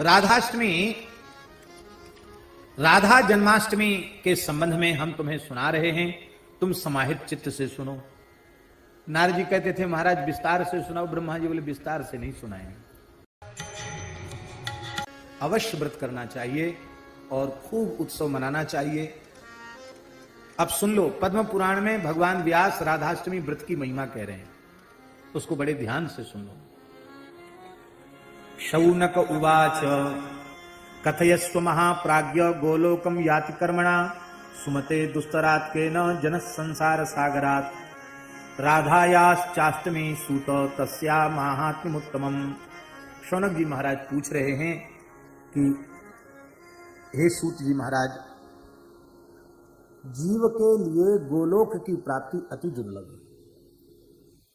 राधाष्टमी, राधा जन्माष्टमी के संबंध में हम तुम्हें सुना रहे हैं, तुम समाहित चित्त से सुनो। नारद जी कहते थे महाराज विस्तार से सुनाओ, ब्रह्मा जी बोले विस्तार से नहीं सुनाएंगे। अवश्य व्रत करना चाहिए और खूब उत्सव मनाना चाहिए। अब सुन लो, पद्म पुराण में भगवान व्यास राधाष्टमी व्रत की महिमा कह रहे हैं, उसको बड़े ध्यान से सुन लो। शौनक उवाच कथयस्व महाप्राज्ञ गोलोकम याति कर्मणा सुमते दुस्तरात् केन जन संसार सागरात् राधायाश्चाष्टमी सूत तस्या माहात्म्यमुत्तमम्। शौनक जी महाराज पूछ रहे हैं कि हे सूत जी महाराज, जीव के लिए गोलोक की प्राप्ति अति दुर्लभ है,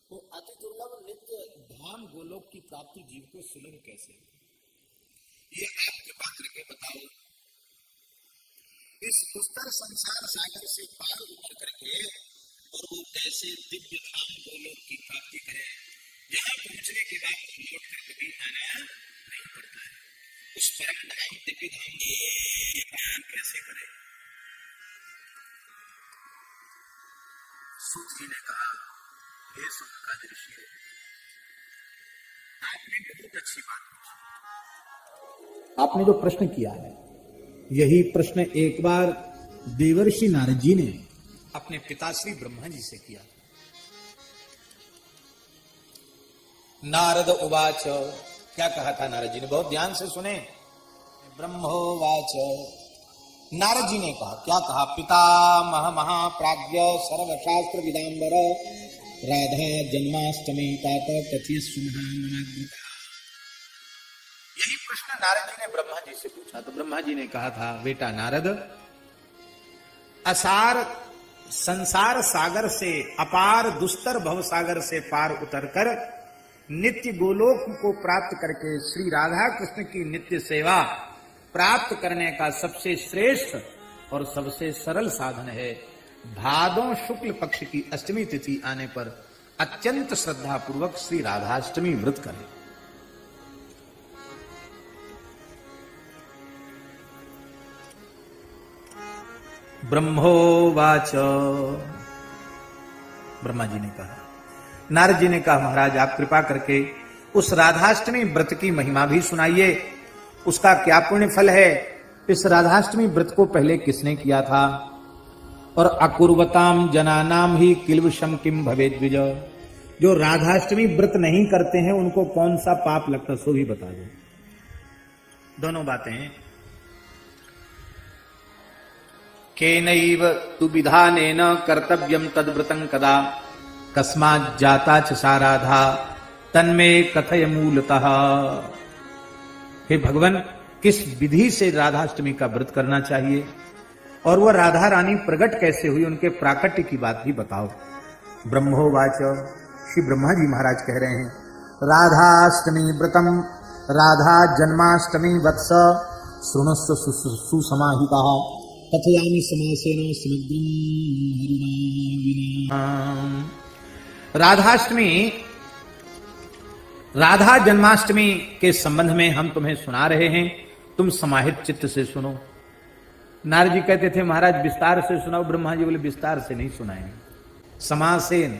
तो अति दुर्लभ नित्य धाम गोलोक की प्राप्ति जीव को सुलभ कैसे, ये आप कृपा करके बताओ। इस दुस्तर संसार सागर से पार उतर करके और वो कैसे दिव्य धाम गोलोक की प्राप्ति करे, जहां पहुंचने के बाद लौट कर कभी आना नहीं पड़ता है। उस परम धाम दिव्य धाम को कैसे करे। सूत जी ने कहा, हे सुखद ऋषि, आपने बहुत अच्छी बात पूछी। आपने जो प्रश्न किया है, यही प्रश्न एक बार देवर्षि नारद जी ने अपने पिताश्री ब्रह्मा जी से किया। नारद उवाच, क्या कहा था नारद जी ने, बहुत ध्यान से सुने। ब्रह्मोवाच, नारद जी ने कहा, क्या कहा, पितामह महाप्राज्ञ सर्वशास्त्र विदांबर राधा जन्माष्टमी तात कथयस्व महामनाग्रता। यही प्रश्न नारद जी ने ब्रह्मा जी से पूछा। तो ब्रह्मा जी ने कहा था, बेटा नारद, असार संसार सागर से, अपार दुस्तर भव सागर से पार उतरकर नित्य गोलोक को प्राप्त करके श्री राधा कृष्ण की नित्य सेवा प्राप्त करने का सबसे श्रेष्ठ और सबसे सरल साधन है भादों शुक्ल पक्ष की अष्टमी तिथि आने पर अत्यंत श्रद्धा पूर्वक श्री राधाष्टमी व्रत करें। ब्रह्मोवाच, ब्रह्मा जी ने कहा, नारद जी ने कहा, महाराज आप कृपा करके उस राधाष्टमी व्रत की महिमा भी सुनाइए, उसका क्या पुण्य फल है। इस राधाष्टमी व्रत को पहले किसने किया था, और अकुर्वताम जनानाम ही किल्वशम किम भवेद द्विज, जो राधाष्टमी व्रत नहीं करते हैं उनको कौन सा पाप लगता, सो भी बता दो। दोनों बातें हैं। केनैव तु विधानेन कर्तव्यम तद्व्रतं कदा कस्मात् जाता च सा राधा तन्मे कथय मूलतः। हे भगवान, किस विधि से राधाष्टमी का व्रत करना चाहिए और वह राधा रानी प्रकट कैसे हुई, उनके प्राकट्य की बात भी बताओ। ब्रह्मोवाच, श्री ब्रह्मा जी महाराज कह रहे हैं, राधाष्टमी व्रतम राधा जन्माष्टमी वत्स शृणुस्व सुसमाहितः कथयामि समासेन समग्रम। राधाष्टमी, राधा जन्माष्टमी के संबंध में हम तुम्हें सुना रहे हैं, तुम समाहित चित्त से सुनो। नारद जी कहते थे महाराज विस्तार से सुनाओ, ब्रह्मा जी बोले विस्तार से नहीं सुनाएंगे, समासेन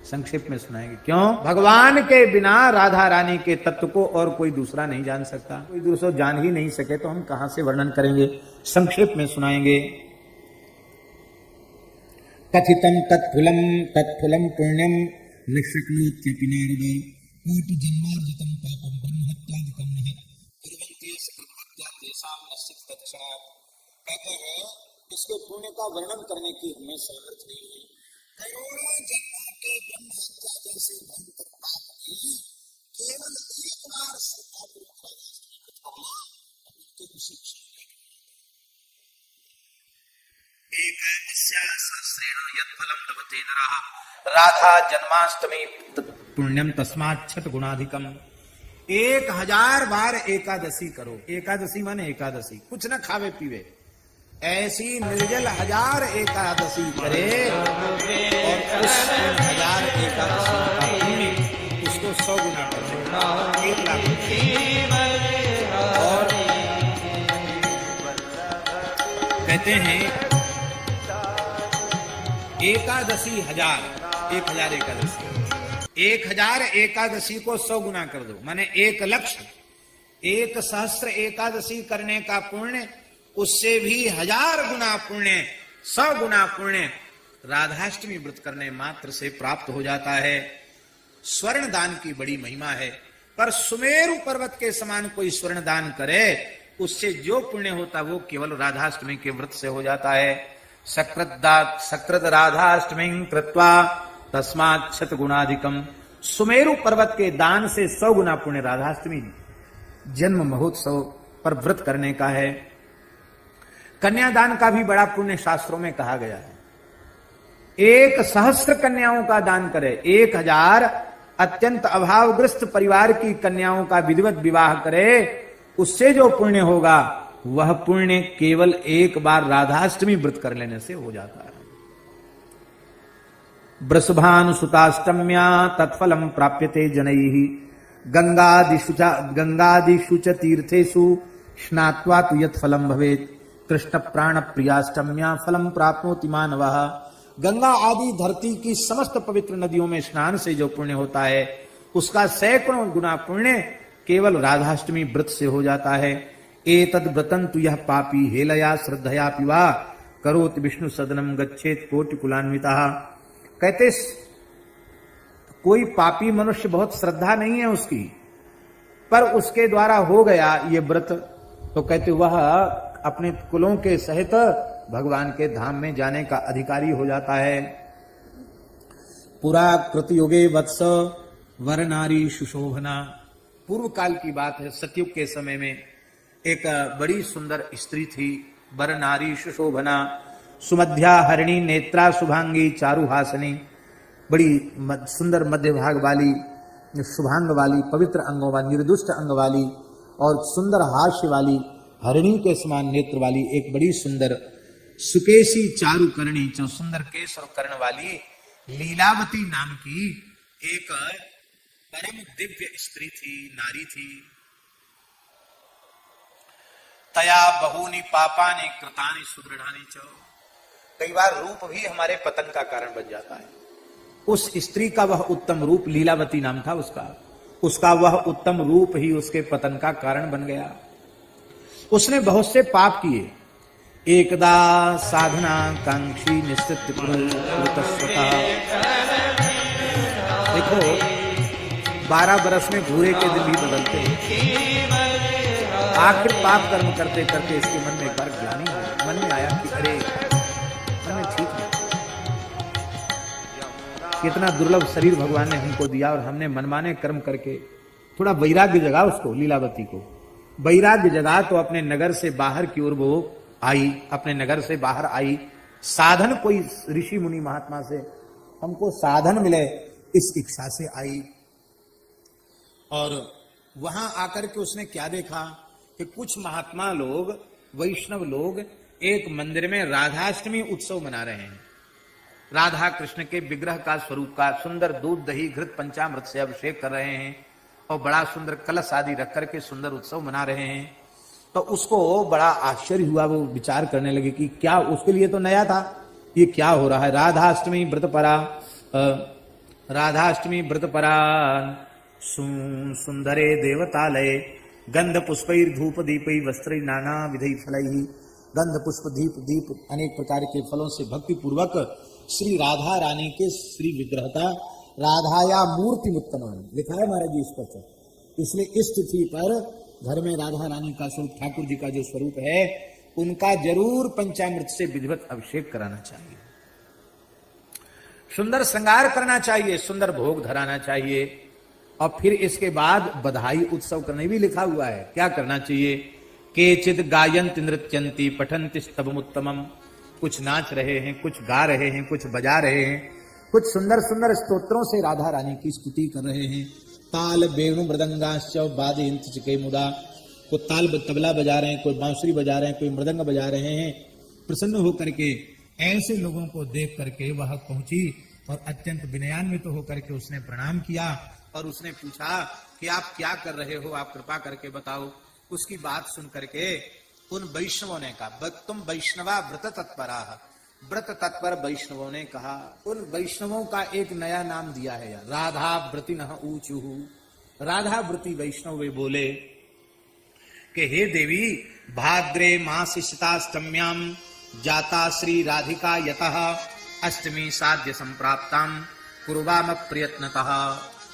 संक्षेप में सुनाएंगे। क्यों? भगवान के बिना राधा रानी के तत्व को और कोई दूसरा नहीं जान सकता, कोई दूसरा जान ही नहीं सके तो हम कहां से वर्णन करेंगे, संक्षेप में सुनाएंगे। कथितम तत्फुलम पुण्यम न शक्नोत्यपि नारद कोटि जन्मार्जितम पापम ब्रह्महत्यादिकम नः कुर्वन्ति सकलहत्या तेषां नश्चित् तत्क्षणात्। कहते हैं इसके पुण्य का वर्णन करने की हमें सामर्थ्य नहीं है। करोड़ों जन्मों के ब्रह्महत्या जैसे भयंकर पाप की केवल एक बार श्रद्धापूर्वक उसी राधा जन्माष्टमी पुण्यम तस्मात् छठ गुणाधिकम। 1000 बार एकादशी करो, एकादशी माने एकादशी, कुछ न खावे पीवे, ऐसी निर्जल 1000 एकादशी करे और उस 1000 एकादशी का पुण्य उसको 100 गुना करे, 1 लाख। कहते हैं 1000 एकादशी, 1000 एकादशी को 100 गुना कर दो, माने 1,00,000 एकादशी करने का पुण्य, उससे भी 1000 गुना पुण्य, 100 गुना पुण्य राधाष्टमी व्रत करने मात्र से प्राप्त हो जाता है। स्वर्ण दान की बड़ी महिमा है, पर सुमेरु पर्वत के समान कोई स्वर्ण दान करे, उससे जो पुण्य होता वो केवल राधाष्टमी के व्रत से हो जाता है। सकृत राधाष्टमी कृत्वा तस्मात् शत गुणाधिकम। सुमेरु पर्वत के दान से 100 गुना पुण्य राधाष्टमी जन्म महोत्सव पर व्रत करने का है। कन्यादान का भी बड़ा पुण्य शास्त्रों में कहा गया है। 1,000 कन्याओं का दान करे, 1000 अत्यंत अभावग्रस्त परिवार की कन्याओं का विधिवत विवाह करे, उससे जो पुण्य होगा वह पुण्य केवल एक बार राधाष्टमी व्रत कर लेने से हो जाता है। वृषभानुसुताष्टम्या तत्फलम प्राप्यते जनैः गंगादिषु च तीर्थेषु स्नात्वा तु यत् फलम भवेत् कृष्ण प्राण प्रियाष्टम्या फलम प्राप्नोति मानवः। गंगा आदि धरती की समस्त पवित्र नदियों में स्नान से जो पुण्य होता है, उसका सैकड़ों गुना पुण्य केवल राधाष्टमी व्रत से हो जाता है। एतद् व्रतं तु यह पापी हेलया श्रद्धया पिवा करोति विष्णु सदनम गच्छेत कोटि कुलान्वितः। कहते कोई पापी मनुष्य, बहुत श्रद्धा नहीं है उसकी, पर उसके द्वारा हो गया ये व्रत, तो कहते वह अपने कुलों के सहित भगवान के धाम में जाने का अधिकारी हो जाता है। पुरा कृतयुगे वत्स वर नारी सुशोभना। पूर्व काल की बात है, सतयुग के समय में एक बड़ी सुंदर स्त्री थी, वर नारी सुशोभना, सुमध्या हरिणी नेत्रा शुभांगी चारुहासनी। बड़ी सुंदर मध्य भाग वाली, शुभांग वाली, पवित्र अंगों वाली, निर्दुष्ट अंग वाली और सुंदर हास्य वाली, हरिणी के समान नेत्र वाली एक बड़ी सुंदर सुकेशी चारुकर्णी, जो सुंदर केश और कर्ण वाली लीलावती नाम की एक परम दिव्य स्त्री थी, नारी थी। तया बहुनी पापानि कृतानि सुदृढ़ानि च। कई बार रूप भी हमारे पतन का कारण बन जाता है। उस स्त्री का वह उत्तम रूप, लीलावती नाम था उसका वह उत्तम रूप ही उसके पतन का कारण बन गया। उसने बहुत से पाप किए। एकदा साधना कांक्षी निश्चित देखो 12 बरस में भूरे के दिन भी बदलते हैं। आखिर पाप कर्म करते करते इसके मन में एक बार ग्लानि हुई, मन में आया कि अरे मैं ठीक नहीं, कितना दुर्लभ शरीर भगवान ने हमको दिया और हमने मनमाने कर्म करके। थोड़ा वैराग्य जगा उसको, लीलावती को वैराग्य जगा तो अपने नगर से बाहर की ओर वो आई, अपने नगर से बाहर आई। साधन, कोई ऋषि मुनि महात्मा से हमको साधन मिले, इस इच्छा से आई। और वहां आकर के उसने क्या देखा कि कुछ महात्मा लोग, वैष्णव लोग एक मंदिर में राधाष्टमी उत्सव मना रहे हैं। राधा कृष्ण के विग्रह का स्वरूप का सुंदर दूध दही घृत पंचामृत से अभिषेक कर रहे हैं और बड़ा सुंदर कलश आदि रख करके सुंदर उत्सव मना रहे हैं। तो उसको बड़ा आश्चर्य हुआ, वो विचार करने लगे कि क्या, उसके लिए तो नया था, ये क्या हो रहा है। राधाष्टमी व्रत परा सुंदरे देवतालय गंध पुष्पैर धूप दीपै वस्त्रै नाना विधि फलैः। गंध पुष्प दीप अनेक प्रकार के फलों से भक्ति पूर्वक श्री राधा रानी के श्री विग्रहता राधाया मूर्ति उत्तम लिखा है महाराज जी इस पर। इसलिए इस तिथि पर घर में राधा रानी का स्वरूप, ठाकुर जी का जो स्वरूप है, उनका जरूर पंचामृत से विधिवत अभिषेक कराना चाहिए, सुंदर श्रृंगार करना चाहिए, सुंदर भोग धराना चाहिए। और फिर इसके बाद बधाई उत्सव करने भी लिखा हुआ है। क्या करना चाहिए? केचिद गायन्ति नृत्यन्ति पठन्ति स्तवमुत्तमम्। कुछ नाच रहे हैं, कुछ गा रहे हैं, कुछ बजा रहे हैं, कुछ सुंदर सुंदर स्तोत्रों से राधा रानी की स्तुति कर रहे हैं। ताल वेणु मृदंगाश्च वादयन्ति चिके मुदा। कोई ताल तबला बजा रहे हैं, कोई बांसुरी बजा रहे हैं, कोई मृदंग बजा रहे हैं। प्रसन्न होकर के ऐसे लोगों को देख करके वह पहुंची और अत्यंत विनयान्वित होकर के उसने प्रणाम किया और उसने पूछा कि आप क्या कर रहे हो, आप कृपा करके बताओ। उसकी बात सुन करके उन वैष्णवों ने कहा, तुम वैष्णवा व्रत तत्परा, व्रत तत्पर वैष्णवों ने कहा। उन वैष्णवों का एक नया नाम दिया है, राधा व्रतिन ऊचुहु। राधा व्रती वैष्णव वे बोले कि हे देवी, भाद्रे मास शीताष्टम्याम जाता श्री राधिका यतः अष्टमी साध्य संप्राप्ताम कुर्वाम प्रयत्नतः।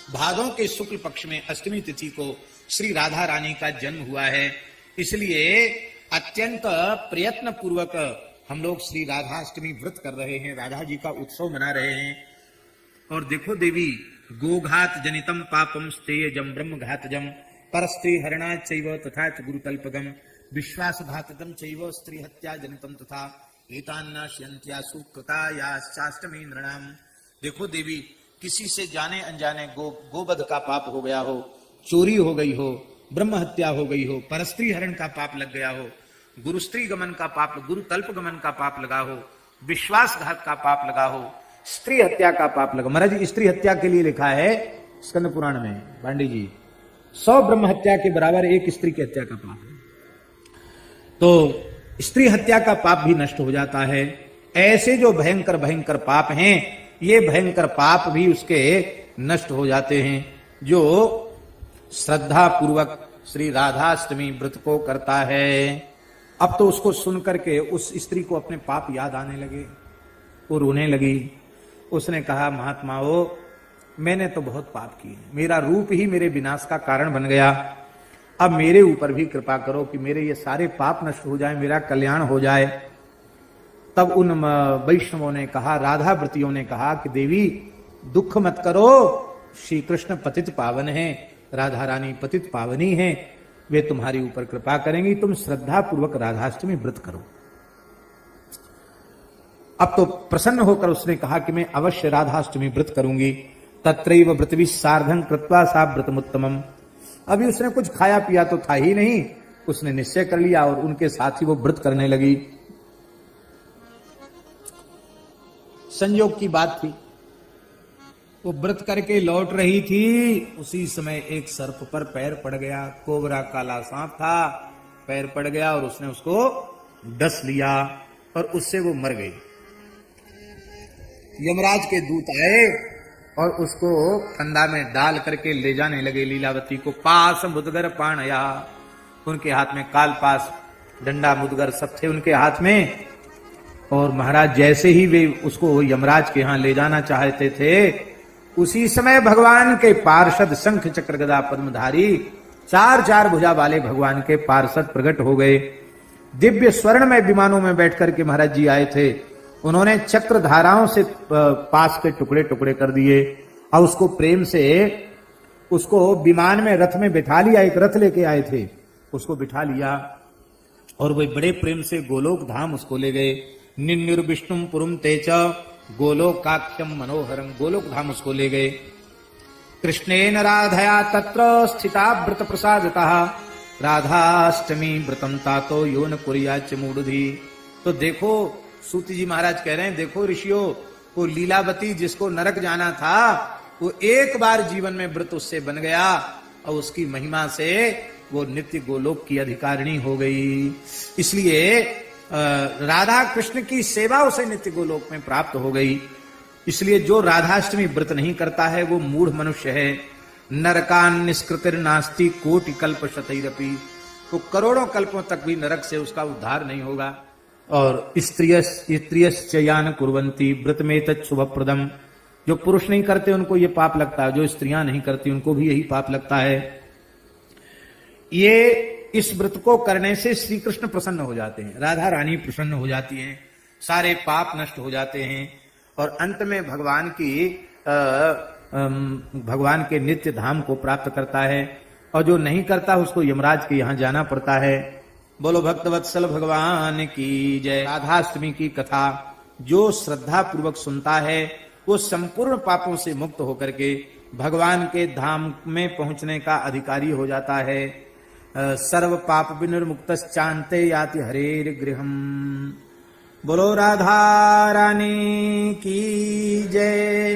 भादों के शुक्ल पक्ष में अष्टमी तिथि को श्री राधा रानी का जन्म हुआ है, इसलिए अत्यंत प्रयत्न पूर्वक हम लोग श्री राधाष्टमी व्रत कर रहे हैं, राधा जी का उत्सव मना रहे हैं। और देखो देवी, गोघात जनितम पापम स्तेयजम ब्रह्म घातजम परस्त्री हरणा चैव तथा च गुरुतल्पगम विश्वासघातकम चैव स्त्री हत्या जनितम तथा एतान्नाश्यन्त्या सुकृतायाश्चाष्टमी नृणाम। देखो देवी, किसी से जाने अनजाने गोवध का पाप हो गया हो, चोरी हो गई हो, ब्रह्म हत्या हो गई हो, परस्त्री हरण का पाप लग गया हो, गुरु स्त्री गमन का पाप, गुरु तल्प गमन का पाप लगा हो, विश्वासघात का पाप लगा हो, स्त्री हत्या का पाप लगा। महाराज, स्त्री हत्या के लिए लिखा है स्कंद पुराण में, पांडे जी, 100 ब्रह्म हत्या के बराबर एक स्त्री की हत्या का पाप है। तो स्त्री हत्या का पाप भी नष्ट हो जाता है। ऐसे जो भयंकर भयंकर पाप हैं, ये भयंकर पाप भी उसके नष्ट हो जाते हैं। जो श्रद्धा पूर्वक श्री राधाष्टमी व्रत को करता है, अब तो उसको सुन करके उस स्त्री को अपने पाप याद आने लगे, वो रोने लगी। उसने कहा, महात्माओं, मैंने तो बहुत पाप किए, मेरा रूप ही मेरे विनाश का कारण बन गया, अब मेरे ऊपर भी कृपा करो कि मेरे ये सारे पाप नष्ट हो जाए, मेरा कल्याण हो जाए। तब उन वैष्णवों ने कहा, राधा व्रतियों ने कहा कि देवी, दुख मत करो, श्री कृष्ण पतित पावन है, राधा रानी पतित पावनी है, वे तुम्हारी ऊपर कृपा करेंगी, तुम श्रद्धा पूर्वक राधाष्टमी व्रत करो। अब तो प्रसन्न होकर उसने कहा कि मैं अवश्य राधाष्टमी व्रत करूंगी। तत्रैव व्रतवि सार्धं कृत्वा सा व्रतमुत्तमम्। अभी उसने कुछ खाया पिया तो था ही नहीं, उसने निश्चय कर लिया और उनके साथ ही वो व्रत करने लगी। संयोग की बात थी, वो व्रत करके लौट रही थी, उसी समय एक सर्प पर पैर पड़ गया, कोबरा काला सांप था, पैर पड़ गया और उसने उसको डस लिया और उससे वो मर गई। यमराज के दूत आए और उसको फंदा में डाल करके ले जाने लगे लीलावती को। पास मुदगर पाणया, उनके हाथ में काल पास, डंडा, मुदगर सब थे उनके हाथ में। और महाराज जैसे ही वे उसको यमराज के यहां ले जाना चाहते थे, उसी समय भगवान के पार्षद शंख चक्र गदा पद्मधारी 4 भुजा वाले भगवान के पार्षद प्रकट हो गए। दिव्य स्वर्ण में विमानों में बैठ करके महाराज जी आए थे। उन्होंने चक्र धाराओं से पास के टुकड़े टुकड़े कर दिए और उसको प्रेम से उसको विमान में रथ में बिठा लिया। एक रथ लेके आए थे, उसको बिठा लिया और वे बड़े प्रेम से गोलोक धाम उसको ले गए। निन्युर्विष्णुम पुरुम तेच गोलोकाख्यम मनोहरम, गोलोक धाम उसको ले गए। कृष्णेन राधया तत्र स्थिता व्रत प्रसादतः राधाष्टमी व्रतम तातो यो न कुर्याच मूढ़धि। तो देखो, सूत जी महाराज कह रहे हैं, देखो ऋषियों, वो लीलावती जिसको नरक जाना था, वो एक बार जीवन में व्रत उससे बन गया और उसकी महिमा से वो नित्य गोलोक की अधिकारिणी हो गई। इसलिए राधा कृष्ण की सेवा उसे नित्य गोलोक में प्राप्त हो गई। इसलिए जो राधाष्टमी व्रत नहीं करता है वो मूढ़ मनुष्य है। नरकान निष्कृतिर्नास्ति कोटि कल्प शतैरपि, तो करोड़ों कल्पों तक भी नरक से उसका उद्धार नहीं होगा। और स्त्रियश्चयान कुर्वन्ति व्रत में तच्छुभप्रदम, जो पुरुष नहीं करते उनको ये पाप लगता है, जो स्त्रियां नहीं करती उनको भी यही पाप लगता है। ये इस व्रत को करने से श्री कृष्ण प्रसन्न हो जाते हैं, राधा रानी प्रसन्न हो जाती हैं, सारे पाप नष्ट हो जाते हैं और अंत में भगवान के नित्य धाम को प्राप्त करता है। और जो नहीं करता उसको यमराज के यहां जाना पड़ता है। बोलो भक्तवत्सल भगवान की जय। राधाष्टमी की कथा जो श्रद्धा पूर्वक सुनता है वो संपूर्ण पापों से मुक्त होकर के भगवान के धाम में पहुंचने का अधिकारी हो जाता है। सर्व पाप विनिर्मुक्तश्चान्ते याति हरेर गृहम। बोलो राधा रानी की जय।